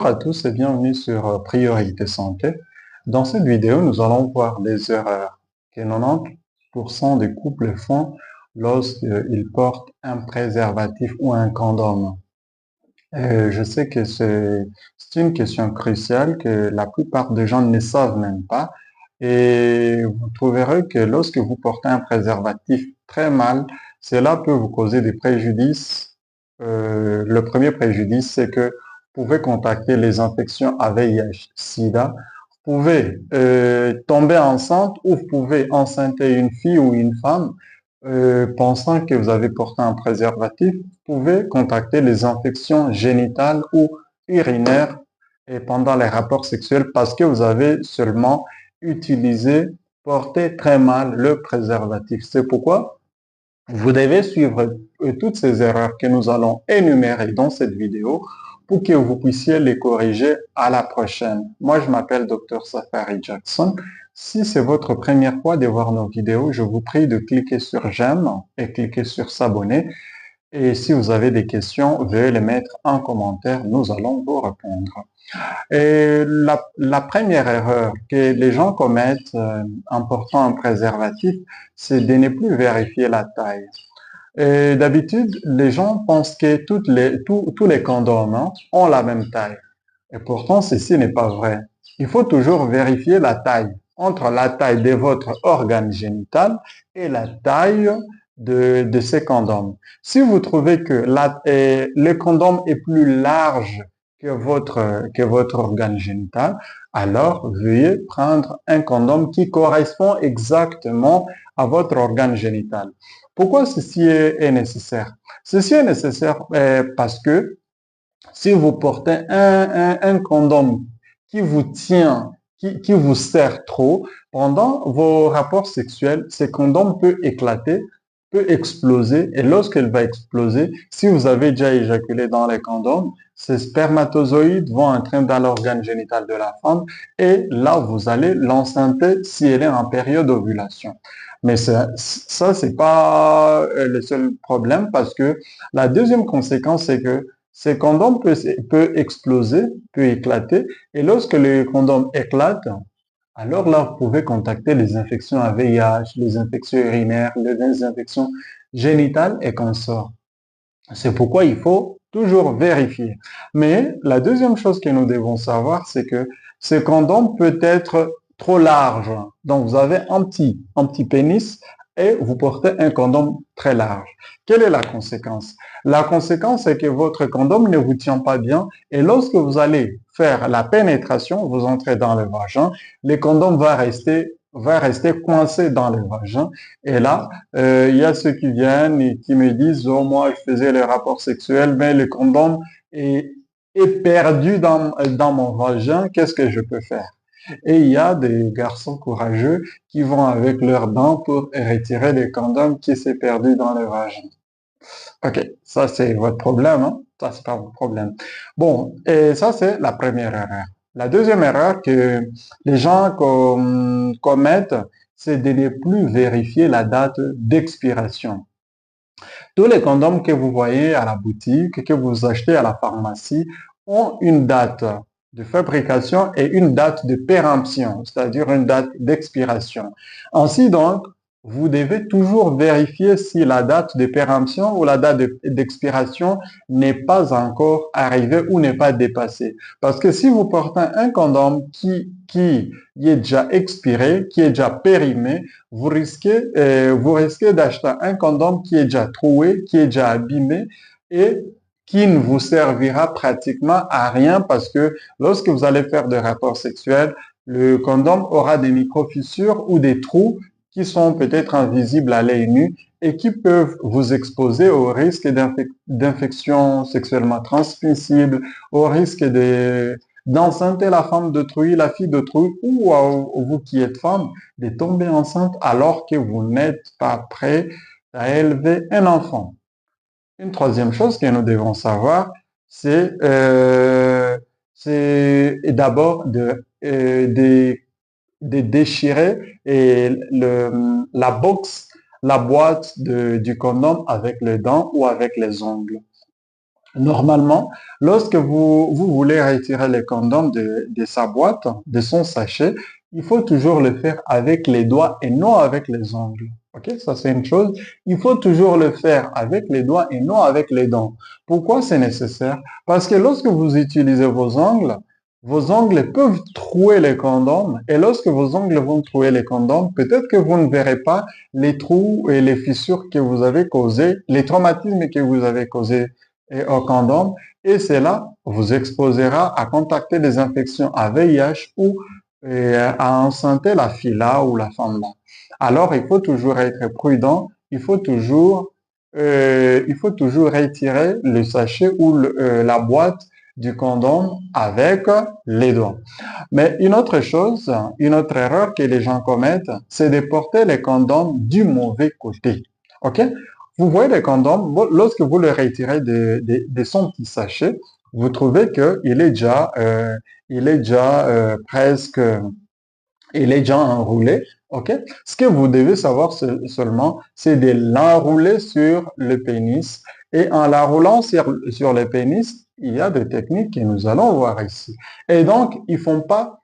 Bonjour à tous et bienvenue sur Priorité Santé. Dans cette vidéo, nous allons voir les erreurs que 90% des couples font lorsqu'ils portent un préservatif ou un condom. Je sais que c'est une question cruciale que la plupart des gens ne savent même pas. Et vous trouverez que lorsque vous portez un préservatif très mal, cela peut vous causer des préjudices. Le premier préjudice, c'est que vous pouvez contacter les infections à VIH-Sida. Vous pouvez tomber enceinte ou vous pouvez enceinter une fille ou une femme pensant que vous avez porté un préservatif. Vous pouvez contacter les infections génitales ou urinaires et pendant les rapports sexuels parce que vous avez seulement utilisé, porté très mal le préservatif. C'est pourquoi vous devez suivre toutes ces erreurs que nous allons énumérer dans cette vidéo pour que vous puissiez les corriger à la prochaine. Moi, je m'appelle Dr. Safari Jackson. Si c'est votre première fois de voir nos vidéos, je vous prie de cliquer sur j'aime et cliquer sur s'abonner. Et si vous avez des questions, veuillez les mettre en commentaire. Nous allons vous répondre. Et la première erreur que les gens commettent en portant un préservatif, c'est de ne plus vérifier la taille. Et d'habitude, les gens pensent que tous les condoms ont la même taille. Et pourtant, ceci n'est pas vrai. Il faut toujours vérifier la taille entre la taille de votre organe génital et la taille de ces condoms. Si vous trouvez que le condom est plus large que votre organe génital, alors veuillez prendre un condom qui correspond exactement à votre organe génital. Pourquoi ceci est nécessaire? Ceci est nécessaire parce que si vous portez un condom qui vous tient, qui vous sert trop, pendant vos rapports sexuels, ce condom peut éclater, peut exploser. Et lorsqu'il va exploser, si vous avez déjà éjaculé dans les condoms, ces spermatozoïdes vont entrer dans l'organe génital de la femme et là, vous allez l'enceinte si elle est en période d'ovulation. Mais ça c'est pas le seul problème parce que la deuxième conséquence, c'est que ce condom peut exploser, peut éclater, et lorsque le condom éclate, alors là, vous pouvez contacter les infections à VIH, les infections urinaires, les infections génitales et consorts. C'est pourquoi il faut toujours vérifier. Mais la deuxième chose que nous devons savoir, c'est que ce condom peut être trop large. Donc, vous avez un petit pénis et vous portez un condom très large. Quelle est la conséquence? La conséquence, c'est que votre condom ne vous tient pas bien et lorsque vous allez faire la pénétration, vous entrez dans le vagin, le condom va rester coincé dans le vagin. Et là, il y a ceux qui viennent et qui me disent, oh, moi, je faisais les rapports sexuels, mais le condom est perdu dans mon vagin, qu'est-ce que je peux faire? Et il y a des garçons courageux qui vont avec leurs dents pour retirer le condom qui s'est perdu dans le vagin. Ok, ça c'est votre problème, hein? Ça c'est pas votre problème. Bon, et ça c'est la première erreur. La deuxième erreur que les gens commettent, c'est de ne plus vérifier la date d'expiration. Tous les condoms que vous voyez à la boutique, que vous achetez à la pharmacie, ont une date de fabrication et une date de péremption, c'est-à-dire une date d'expiration. Ainsi donc, vous devez toujours vérifier si la date de péremption ou la date d'expiration n'est pas encore arrivée ou n'est pas dépassée. Parce que si vous portez un condom qui est déjà expiré, qui est déjà périmé, vous risquez d'acheter un condom qui est déjà troué, qui est déjà abîmé et qui ne vous servira pratiquement à rien parce que lorsque vous allez faire des rapports sexuels, le condom aura des micro-fissures ou des trous qui sont peut-être invisibles à l'œil nu et qui peuvent vous exposer au risque d'infections sexuellement transmissibles, au risque d'enceinte la femme d'autrui, la fille d'autrui ou vous qui êtes femme, de tomber enceinte alors que vous n'êtes pas prêt à élever un enfant. Une troisième chose que nous devons savoir, c'est d'abord de déchirer la box, la boîte du condom avec les dents ou avec les ongles. Normalement, lorsque vous voulez retirer les condoms de sa boîte, de son sachet, il faut toujours le faire avec les doigts et non avec les ongles. Ok, ça c'est une chose. Il faut toujours le faire avec les doigts et non avec les dents. Pourquoi c'est nécessaire? Parce que lorsque vous utilisez vos ongles peuvent trouer les condoms et lorsque vos ongles vont trouer les condoms, peut-être que vous ne verrez pas les trous et les fissures que vous avez causés, les traumatismes que vous avez causés et au condom, et cela vous exposera à contacter des infections à VIH ou à enceinter la fille là ou la femme là. Alors, il faut toujours être prudent, il faut toujours retirer le sachet ou la boîte du condom avec les doigts. Mais une autre chose, une autre erreur que les gens commettent, c'est de porter les condoms du mauvais côté. OK? Vous voyez les condoms, lorsque vous le retirez de son petit sachet, vous trouvez il est déjà presque, il est déjà enroulé. OK? Ce que vous devez savoir seulement, c'est de l'enrouler sur le pénis. Et en l'enroulant sur le pénis, il y a des techniques que nous allons voir ici. Et donc, il faut pas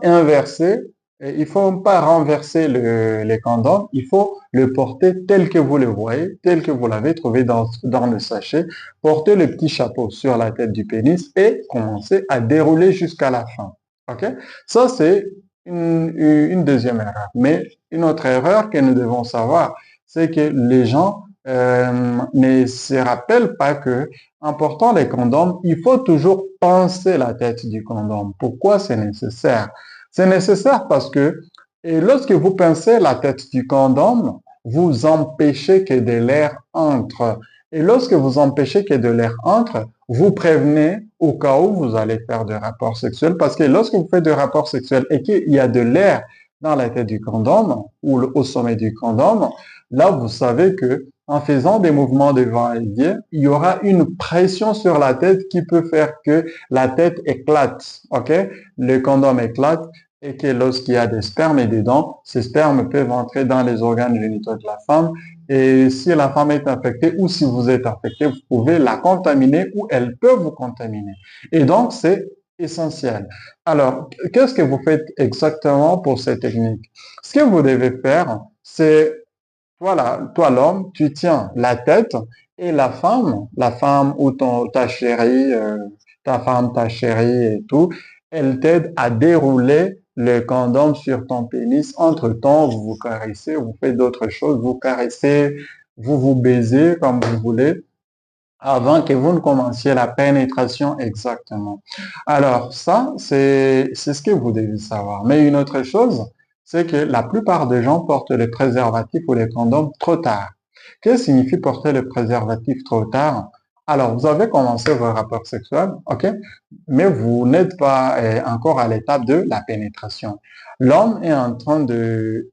inverser, il ne faut pas renverser les condoms, il faut le porter tel que vous le voyez, tel que vous l'avez trouvé dans le sachet. Portez le petit chapeau sur la tête du pénis et commencez à dérouler jusqu'à la fin. OK? Ça, c'est une deuxième erreur. Mais une autre erreur que nous devons savoir, c'est que les gens ne se rappellent pas que, en portant les condoms, il faut toujours penser la tête du condom. Pourquoi c'est nécessaire? C'est nécessaire parce que et lorsque vous pincez la tête du condom, vous empêchez que de l'air entre. Et lorsque vous empêchez que de l'air entre, vous prévenez au cas où vous allez faire des rapports sexuels. Parce que lorsque vous faites des rapports sexuels et qu'il y a de l'air dans la tête du condom ou au sommet du condom, là, vous savez que en faisant des mouvements de va-et-vient, il y aura une pression sur la tête qui peut faire que la tête éclate. OK? Le condom éclate et que lorsqu'il y a des spermes et des dents, ces spermes peuvent entrer dans les organes génitaux de la femme. Et si la femme est infectée ou si vous êtes infecté, vous pouvez la contaminer ou elle peut vous contaminer. Et donc, c'est essentiel. Alors, qu'est-ce que vous faites exactement pour cette technique? Ce que vous devez faire, c'est, voilà, toi l'homme, tu tiens la tête et la femme ou ta chérie, ta femme, ta chérie et tout, elle t'aide à dérouler le condom sur ton pénis. Entre-temps, vous vous caressez, vous faites d'autres choses, vous caressez, vous vous baisez comme vous voulez avant que vous ne commenciez la pénétration exactement. Alors ça, c'est ce que vous devez savoir. Mais une autre chose, c'est que la plupart des gens portent le préservatif ou les condoms trop tard. Qu'est-ce que signifie porter le préservatif trop tard? Alors, vous avez commencé vos rapports sexuels, ok, mais vous n'êtes pas encore à l'étape de la pénétration. L'homme est en train de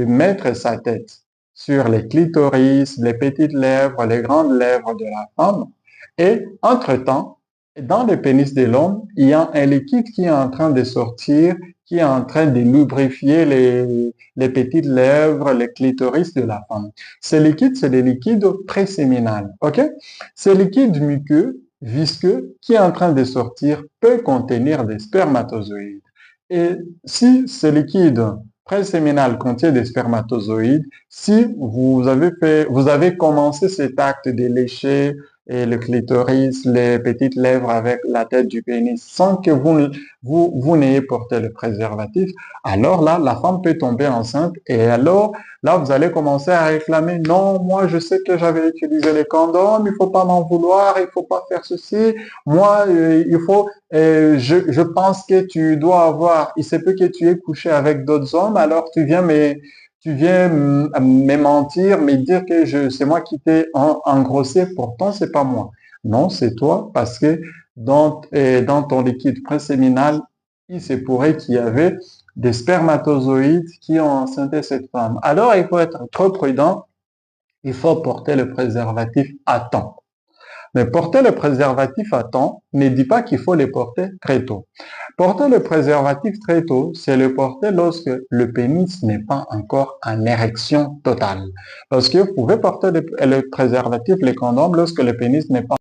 mettre sa tête sur les clitoris, les petites lèvres, les grandes lèvres de la femme. Et entre-temps, dans le pénis de l'homme, il y a un liquide qui est en train de sortir, qui est en train de lubrifier les petites lèvres, les clitoris de la femme. Ce liquide, c'est le liquide préséminal. OK? Ce liquide muqueux, visqueux, qui est en train de sortir, peut contenir des spermatozoïdes. Et si ce liquide préséminal contient des spermatozoïdes, si vous avez commencé cet acte de lécher et le clitoris, les petites lèvres avec la tête du pénis sans que vous n'ayez porté le préservatif, alors là, la femme peut tomber enceinte et alors là, vous allez commencer à réclamer, non, moi, je sais que j'avais utilisé les condoms, il faut pas m'en vouloir, il faut pas faire ceci, moi, je pense que tu dois avoir, il se peut que tu aies couché avec d'autres hommes, alors tu viens me mentir, me dire que c'est moi qui t'ai engrossé, pourtant c'est pas moi. Non, c'est toi, parce que dans ton liquide préséminal, il se pourrait qu'il y avait des spermatozoïdes qui ont enceinté cette femme. Alors, il faut être trop prudent, il faut porter le préservatif à temps. Mais porter le préservatif à temps ne dit pas qu'il faut les porter très tôt. Porter le préservatif très tôt, c'est le porter lorsque le pénis n'est pas encore en érection totale. Parce que vous pouvez porter le préservatif, les condoms, lorsque le pénis n'est pas